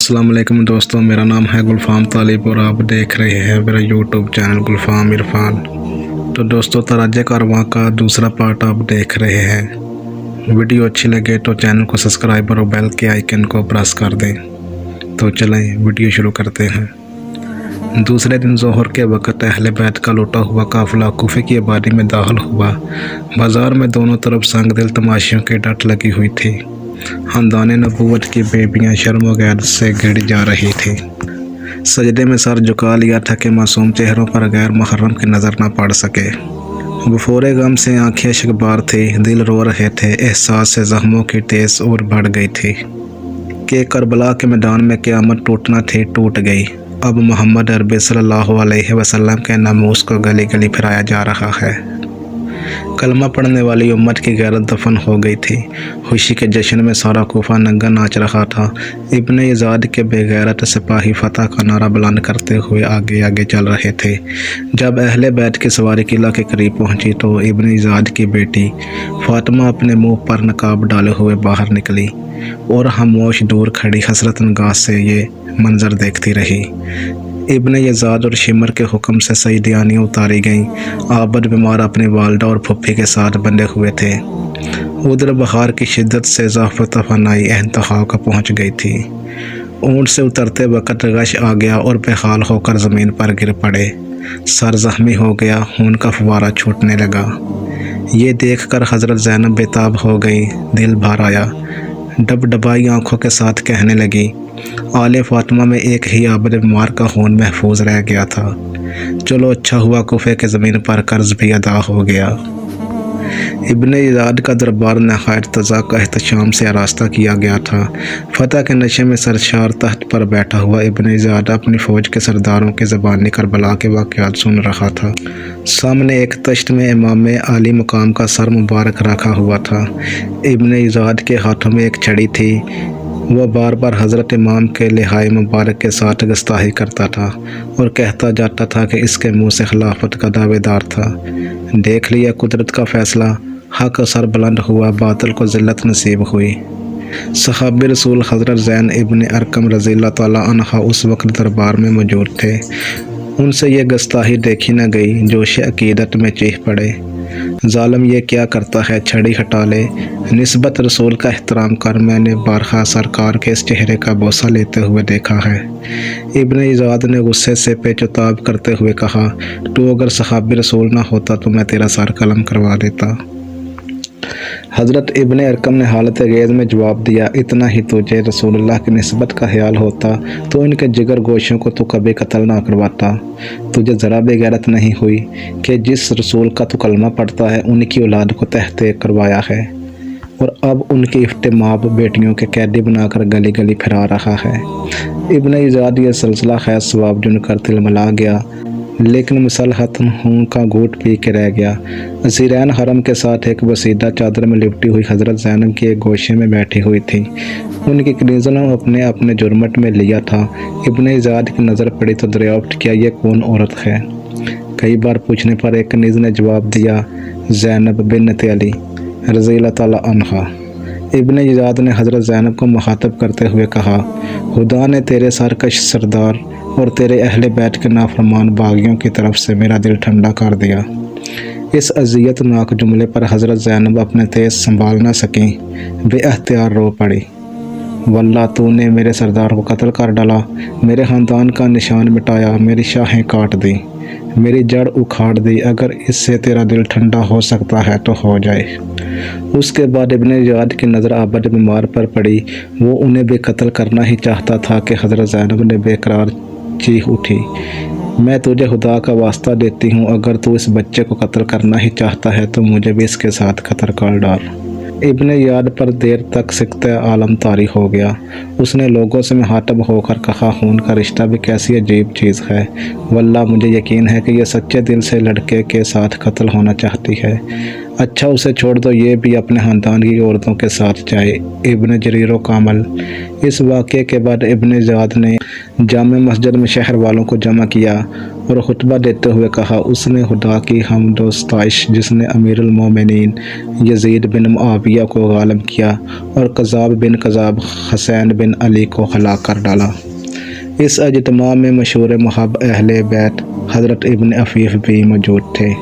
السلام علیکم دوستوں، میرا نام ہے گلفام طالب اور آپ دیکھ رہے ہیں میرا یوٹیوب چینل گلفام عرفان۔ تو دوستوں، تراج کارواں کا دوسرا پارٹ آپ دیکھ رہے ہیں۔ ویڈیو اچھی لگے تو چینل کو سبسکرائب اور بیل کے آئیکن کو پریس کر دیں۔ تو چلیں ویڈیو شروع کرتے ہیں۔ دوسرے دن ظہر کے وقت اہل بیت کا لوٹا ہوا قافلہ کوفے کی آبادی میں داخل ہوا۔ بازار میں دونوں طرف سنگ دل تماشیوں کی ڈٹ لگی ہوئی تھی۔ خاندان نبوت کی بیبیاں شرم و غیرت سے گڑ جا رہی تھیں۔ سجدے میں سر جھکا لیا تھا کہ معصوم چہروں پر غیر محرم کی نظر نہ پڑ سکے۔ بفور غم سے آنکھیں اشکبار تھی، دل رو رہے تھے، احساس سے زخموں کی ٹھیس اور بڑھ گئی تھی کہ کربلا کے میدان میں قیامت ٹوٹنا تھی، ٹوٹ گئی۔ اب محمد عربی صلی اللہ علیہ وسلم کے ناموس کو گلی گلی پھرایا جا رہا ہے۔ کلمہ پڑھنے والی امت کی غیرت دفن ہو گئی تھی۔ خوشی کے جشن میں سارا کوفہ ننگا ناچ رہا تھا۔ ابن یزاد کے بے غیرت سپاہی فتح کا نعرہ بلند کرتے ہوئے آگے آگے چل رہے تھے۔ جب اہل بیت کی سواری قلعہ کے قریب پہنچی تو ابن یزاد کی بیٹی فاطمہ اپنے منہ پر نقاب ڈالے ہوئے باہر نکلی اور خاموش دور کھڑی حسرت نگاہ سے یہ منظر دیکھتی رہی۔ ابن یزاد اور شمر کے حکم سے سیدیانیاں اتاری گئیں۔ عابد بیمار اپنی والدہ اور پھپھی کے ساتھ بندھے ہوئے تھے۔ ادھر بخار کی شدت سے اضافہ توانائی انتہا کو پہنچ گئی تھی۔ اونٹ سے اترتے وقت غش آ گیا اور بے حال ہو کر زمین پر گر پڑے۔ سر زخمی ہو گیا، خون کا فوارہ چھوٹنے لگا۔ یہ دیکھ کر حضرت زینب بے تاب ہو گئی، دل بھر آیا۔ ڈب ڈبائی آنکھوں کے ساتھ کہنے لگی، آل فاطمہ میں ایک ہی عابد بیمار کا خون محفوظ رہ گیا تھا۔ چلو اچھا ہوا کوفے کے زمین پر قرض بھی ادا ہو گیا۔ ابن یزاد کا دربار نہایت تزا کا احتشام سے آراستہ کیا گیا تھا۔ فتح کے نشے میں سرشار تخت پر بیٹھا ہوا ابن یزاد اپنی فوج کے سرداروں کی زبانی کربلا کے واقعات سن رہا تھا۔ سامنے ایک تشت میں امام عالی مقام کا سر مبارک رکھا ہوا تھا۔ ابن یزاد کے ہاتھوں میں ایک چھڑی تھی۔ وہ بار بار حضرت امام کے لحاظ مبارک کے ساتھ گستاخی کرتا تھا اور کہتا جاتا تھا کہ اس کے منہ سے خلافت کا دعوے دار تھا۔ دیکھ لیا قدرت کا فیصلہ، حق سر بلند ہوا، باطل کو ذلت نصیب ہوئی۔ صحابی رسول حضرت زین ابن ارقم رضی اللہ تعالیٰ عنہ اس وقت دربار میں موجود تھے۔ ان سے یہ گستاخی دیکھی نہ گئی، جوش عقیدت میں چیخ پڑے، ظالم یہ کیا کرتا ہے، چھڑی ہٹا لے، نسبت رسول کا احترام کر، میں نے بارہا سرکار کے اس چہرے کا بوسہ لیتے ہوئے دیکھا ہے۔ ابن یزاد نے غصے سے پیچ و تاب کرتے ہوئے کہا، تو اگر صحابی رسول نہ ہوتا تو میں تیرا سر قلم کروا دیتا۔ حضرت ابن ارقم نے حالت غیظ میں جواب دیا، اتنا ہی تجھے رسول اللہ کی نسبت کا خیال ہوتا تو ان کے جگر گوشوں کو تو کبھی قتل نہ کرواتا۔ تجھے ذرا بھی غیرت نہیں ہوئی کہ جس رسول کا تو کلمہ پڑھتا ہے ان کی اولاد کو تحت کروایا ہے اور اب ان کی افتماب بیٹیوں کے قیدی بنا کر گلی گلی پھرا رہا ہے۔ ابن یزاد یہ سلسلہ خیر ثواب جن کر تلملا گیا، لیکن مصلحت ہوں کا گھوٹ پی کے رہ گیا۔ اسیرین حرم کے ساتھ ایک وسیدہ چادر میں لپٹی ہوئی حضرت زینب کی ایک گوشے میں بیٹھی ہوئی تھی۔ ان کی کنیزوں نے اپنے جرمٹ میں لیا تھا۔ ابن یزاد کی نظر پڑی تو دریافت کیا، یہ کون عورت ہے؟ کئی بار پوچھنے پر ایک کنیز نے جواب دیا، زینب بنت علی رضی اللہ تعالیٰ عنہا۔ ابن یزاد نے حضرت زینب کو مخاطب کرتے ہوئے کہا، خدا نے تیرے سرکش سردار اور تیرے اہل بیت کے نافرمان باغیوں کی طرف سے میرا دل ٹھنڈا کر دیا۔ اس اذیت ناک جملے پر حضرت زینب اپنے تیز سنبھال نہ سکیں، بے اختیار رو پڑی، واللہ تو نے میرے سردار کو قتل کر ڈالا، میرے خاندان کا نشان مٹایا، میری شاخیں کاٹ دی، میری جڑ اکھاڑ دی، اگر اس سے تیرا دل ٹھنڈا ہو سکتا ہے تو ہو جائے۔ اس کے بعد ابن یزاد کی نظر عابد بیمار پر پڑی۔ وہ انہیں بھی قتل کرنا ہی چاہتا تھا کہ حضرت زینب نے بے قرار چیخ اٹھی، میں تجھے خدا کا واسطہ دیتی ہوں، اگر تو اس بچے کو قتل کرنا ہی چاہتا ہے تو مجھے بھی اس کے ساتھ قتل کر ڈال۔ ابن یاد پر دیر تک سکتہ عالم طاری ہو گیا۔ اس نے لوگوں سے مخاطب ہو کر کہا، خون کا رشتہ بھی کیسی عجیب چیز ہے، واللہ مجھے یقین ہے کہ یہ سچے دل سے لڑکے کے ساتھ قتل ہونا چاہتی ہے۔ اچھا اسے چھوڑ دو، یہ بھی اپنے خاندان کی عورتوں کے ساتھ جائے۔ ابن جریر و کامل۔ اس واقعے کے بعد ابن یزاد نے جامع مسجد میں شہر والوں کو جمع کیا اور خطبہ دیتے ہوئے کہا، اس نے خدا کی حمد و ستائش جس نے امیر المومنین یزید بن معاویہ کو غالب کیا اور قذاب بن قذاب حسین بن बिन अली को हलाक कर डाला। इस इज्तिमा में मशहूर महब अहले बैत हज़रत इब्न अफ़ीफ़ भी मौजूद थे।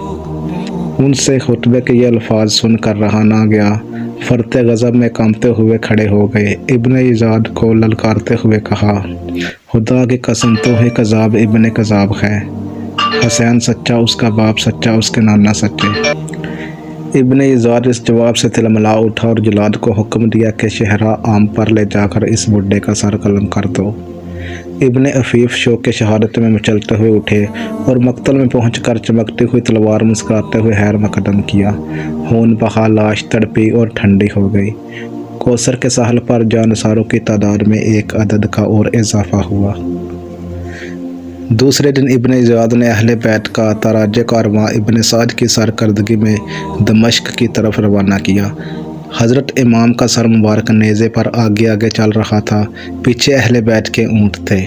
उनसे खुतबे के ये अल्फाज सुनकर रहा ना गया। फरते गज़ब में कांपते हुए खड़े हो गए। इब्न इज़ाद को ललकारते हुए कहा, खुदा की कसम तो ही कज़ाब इब्न कज़ाब है। हुसैन सच्चा, उसका बाप सच्चा, उसके नाना सच्चे। इब्न इज़ाद इस जवाब से तिलमिला उठा और जुलाद को हुक्म दिया कि शहरा आम पर ले जाकर इस बुड्ढे का सर कलम कर दो। इब्न अफ़ीफ़ शौक़ के शहादत में मचलते हुए उठे और मक्तल में पहुंचकर चमकती हुई तलवार मुस्कुराते हुए हैर में कदम किया। खून बहा, लाश तड़पी और ठंडी हो गई। कौसर के साहल पर जानसारों की तादाद में एक अदद का और इजाफा हुआ। दूसरे दिन इब्न इज़ाद ने अहले बैत का तराज कारवां इब्न साद की सरकर्दगी में दमश्क की तरफ रवाना किया। हज़रत इमाम का सर मुबारक नेज़े पर आगे आगे चल रहा था, पीछे अहले बैत के ऊँट थे।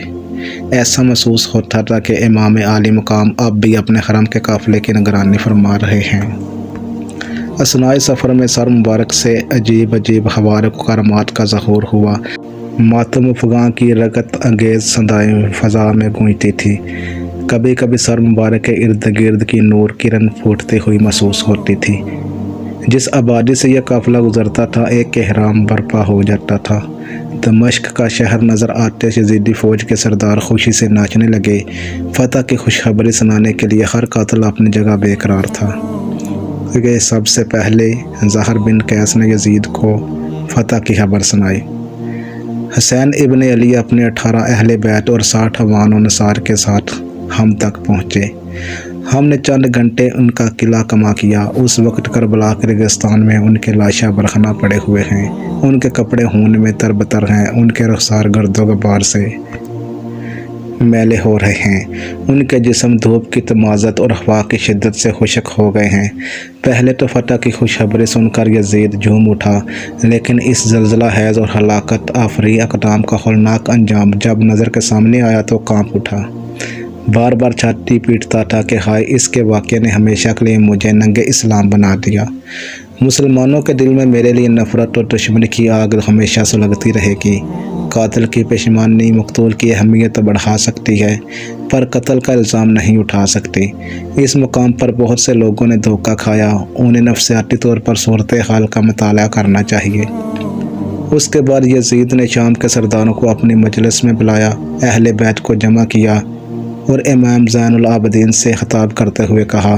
ऐसा महसूस होता था कि इमाम आली मुकाम अब भी अपने हरम के काफ़िले की निगरानी फरमा रहे हैं। असनाए सफ़र में सर मुबारक से अजीब अजीब हवारे करामात का ज़हूर हुआ। मातम अफ़गां की रगत अंगेज़ सदाएँ फ़ज़ा में गूंजती थी। कभी कभी सर मुबारक के इर्द गिर्द की नूर किरण फूटती हुई महसूस होती थी। जिस आबादी से यह काफ़िला गुज़रता था, एक एहराम बर्पा हो जाता था। दमश्क का शहर नज़र आते यज़ीदी फ़ौज के सरदार खुशी से नाचने लगे। फ़तह की खुशखबरी सुनाने के लिए हर कातिल अपनी जगह बेकरार था। कि सबसे पहले ज़हर बिन कैस ने यज़ीद को फ़तह की खबर सुनाई। हुसैन इब्न अली अपने 18 अहले बैत और 60 अवान और नसार के साथ हम तक पहुँचे। हमने चंद घंटे उनका किला कमा किया। उस वक्त करबला के रेगिस्तान में उनके लाशा बरखना पड़े हुए हैं। उनके कपड़े खून में तरबतर हैं। उनके रुखसार गर्दो गुबार से मैले हो रहे हैं। उनके जिस्म धूप की तमाज़त और हवा की शिद्दत से खुशक हो गए हैं। पहले तो फ़तह की खुशखबरी सुनकर यज़ीद झूम उठा, लेकिन इस ज़लज़ला हैज़ और हलाकत आफरी अक़दाम का खौलनाक अंजाम जब नज़र के सामने आया तो कांप उठा। बार बार छाती पीटता था कि हाय, इसके वाक़े ने हमेशा के लिए मुझे नंगे इस्लाम बना दिया। मुसलमानों के दिल में मेरे लिए नफ़रत और दुश्मनी की आग हमेशा सुलगती रहेगी। कातिल की पेशमानी मकतूल की अहमियत बढ़ा सकती है, पर कत्ल का इल्ज़ाम नहीं उठा सकती। इस मुकाम पर बहुत से लोगों ने धोखा खाया। उन्हें नफसियाती तौर पर सूरत हाल का मुताला करना चाहिए। उसके बाद यज़ीद ने शाम के सरदारों को अपनी मजलिस में बुलाया, अहले बैत को जमा किया और इमाम ज़ैनुल आबिदीन से खिताब करते हुए कहा,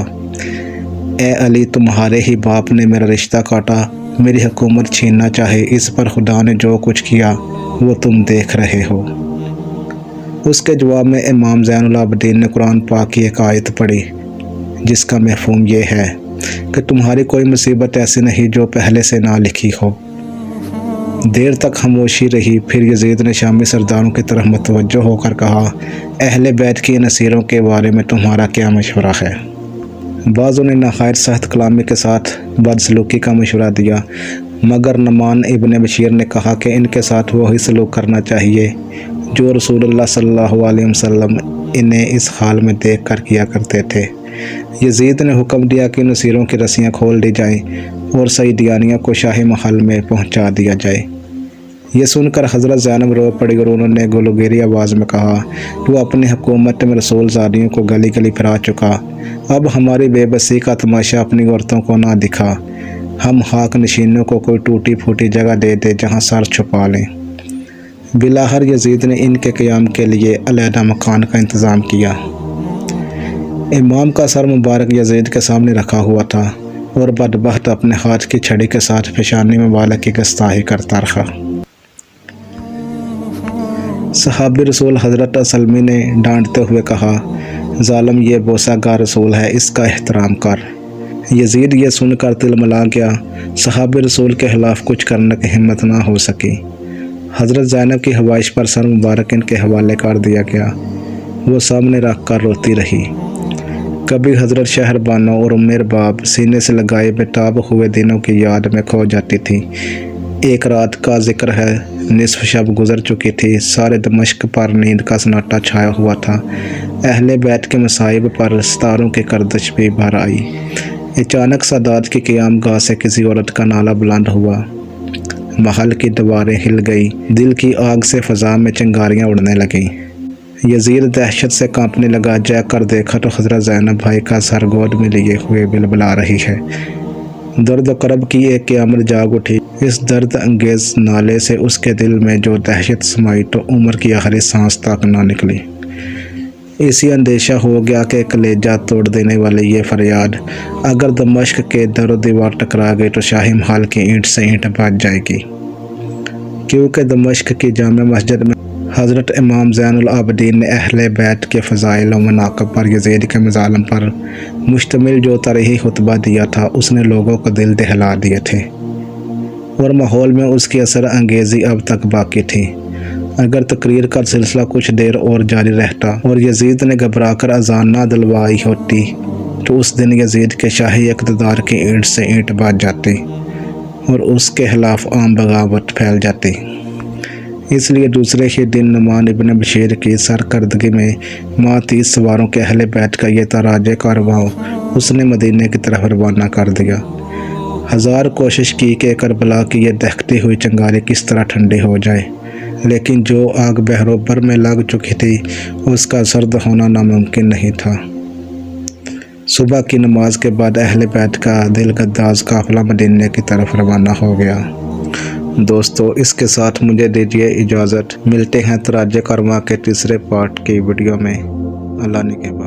ए अली, तुम्हारे ही बाप ने मेरा रिश्ता काटा, मेरी हुकूमत छीनना चाहे। इस पर खुदा ने जो कुछ किया वो तुम देख रहे हो। उसके जवाब में इमाम ज़ैनुल आबिदीन ने कुरान पाक की एक आयत पढ़ी, जिसका मफ़हूम ये है कि तुम्हारी कोई मुसीबत ऐसी नहीं जो पहले से ना लिखी हो। देर तक खामोशी रही। फिर यज़ीद ने शामी सरदारों की तरफ मुतवज्जो होकर कहा, अहले बैत की नसीरों के बारे में तुम्हारा क्या मशवरा है? बाज़ों ने नहायत सख्त कलामी के साथ बदसलूकी का मशवरा दिया, मगर नमान इब्न बशीर ने कहा कि इनके साथ वही सलूक करना चाहिए जो रसूलुल्लाह सल्लल्लाहु अलैहि वसल्लम इन्हें इस हाल में देख कर किया करते थे। यज़ीद ने हुक्म दिया कि नसीरों की रस्सियाँ खोल दी जाएँ और सईदियानिया को शाही महल में पहुँचा दिया जाए। ये सुनकर हज़रत ज़ैनब रो पड़ी और उन्होंने गुलगेरी आवाज़ में कहा, वो अपनी हुकूमत में रसूल ज़ादियों को गली गली फिरा चुका। अब हमारी बेबसी का तमाशा अपनी औरतों को ना दिखा। हम हाक नशीनों को कोई टूटी फूटी जगह दे दे जहाँ सर छुपा लें। बिलाहर यज़ीद ने इनके क़याम के लिए अलहदा मकान का इंतज़ाम किया। इमाम का सर मुबारक यज़ीद के सामने रखा हुआ था और बदबख्त अपने हाथ की छड़ी के साथ पेशानी में वाला की गस्ताही करता रहा। सहाबी रसूल हज़रत सलमी ने डांटते हुए कहा, ज़ालिम, ये बोसागा रसूल है, इसका एहतराम कर। यज़ीद ये सुनकर तिलमिला गया। सहाबी रसूल के ख़िलाफ़ कुछ करने की हिम्मत ना हो सकी। हज़रत ज़ैनब की हवाइश पर सर मुबारक इनके हवाले कर दिया गया। वो सामने रख कर रोती रही। कभी हज़रत शहरबानो और उम्मेर बाब सीने से लगाए बेताब हुए दिनों की याद में खो जाती थी। एक रात का जिक्र है, निसफ शब गुजर चुकी थी। सारे दमश्क पर नींद का सन्नाटा छाया हुआ था। अहले बैत के मसाइब पर सितारों की गर्दिश भी भर आई। अचानक सादात की क़याम गाह से किसी औरत का नाला बुलंद हुआ, महल की दीवारें हिल गई, दिल की आग से फ़ज़ा में चिंगारियाँ उड़ने लगीं। यजीद दहशत से कांपने लगा। जैक कर देखा तो हज़रत ज़ैनब भाई का सर गोद में लिए हुए बिलबिला रही है। दर्द करब की एक क़यामत जाग उठी। इस दर्द अंगेज़ नाले से उसके दिल में जो दहशत समाई तो उम्र की आखिरी सांस तक ना निकली। इसी अंदेशा हो गया कि कलेजा तोड़ देने वाली ये फरियाद अगर दमिश्क के दर दीवार टकरा गई तो शाही महल की ईंट से ईंट बच जाएगी, क्योंकि दमिश्क की जामे मस्जिद में हज़रत इमाम ज़ैनुल आबिदीन ने अहले बैत के फ़ज़ाइल व मनाक़िब पर यज़ीद के मज़ालिम पर मुश्तमिल जो तारीख़ी खुतबा दिया था, उसने लोगों को दिल दहला दिए थे और माहौल में उसकी असर अंगेज़ी अब तक बाकी थी। अगर तकरीर का सिलसिला कुछ देर और जारी रहता और यजीद ने घबरा कर अजान ना दिलवाई होती तो उस दिन यजीद के शाही इक़्तिदार की ईंट से ईंट बच जाती और उसके खिलाफ आम बगावत फैल जाती। इसलिए दूसरे ही दिन नुमान इब्न बशीर की सरकर्दगी में माँ 30 सवारों के अहले बैत का ये तराजे कारवां उसने मदीने की तरफ रवाना कर दिया। हज़ार कोशिश की कि करबला की ये दहकती हुई चिंगारी किस तरह ठंडी हो जाए, लेकिन जो आग बहरोबर में लग चुकी थी उसका सर्द होना नामुमकिन नहीं था। सुबह की नमाज के बाद अहले बैत का दिलगद्दाज काफ़िला मदीने की तरफ रवाना हो गया। दोस्तों, इसके साथ मुझे दीजिए इजाज़त। मिलते हैं तराजे कारवां के तीसरे पार्ट की वीडियो में। अल्लाह ने के बाद।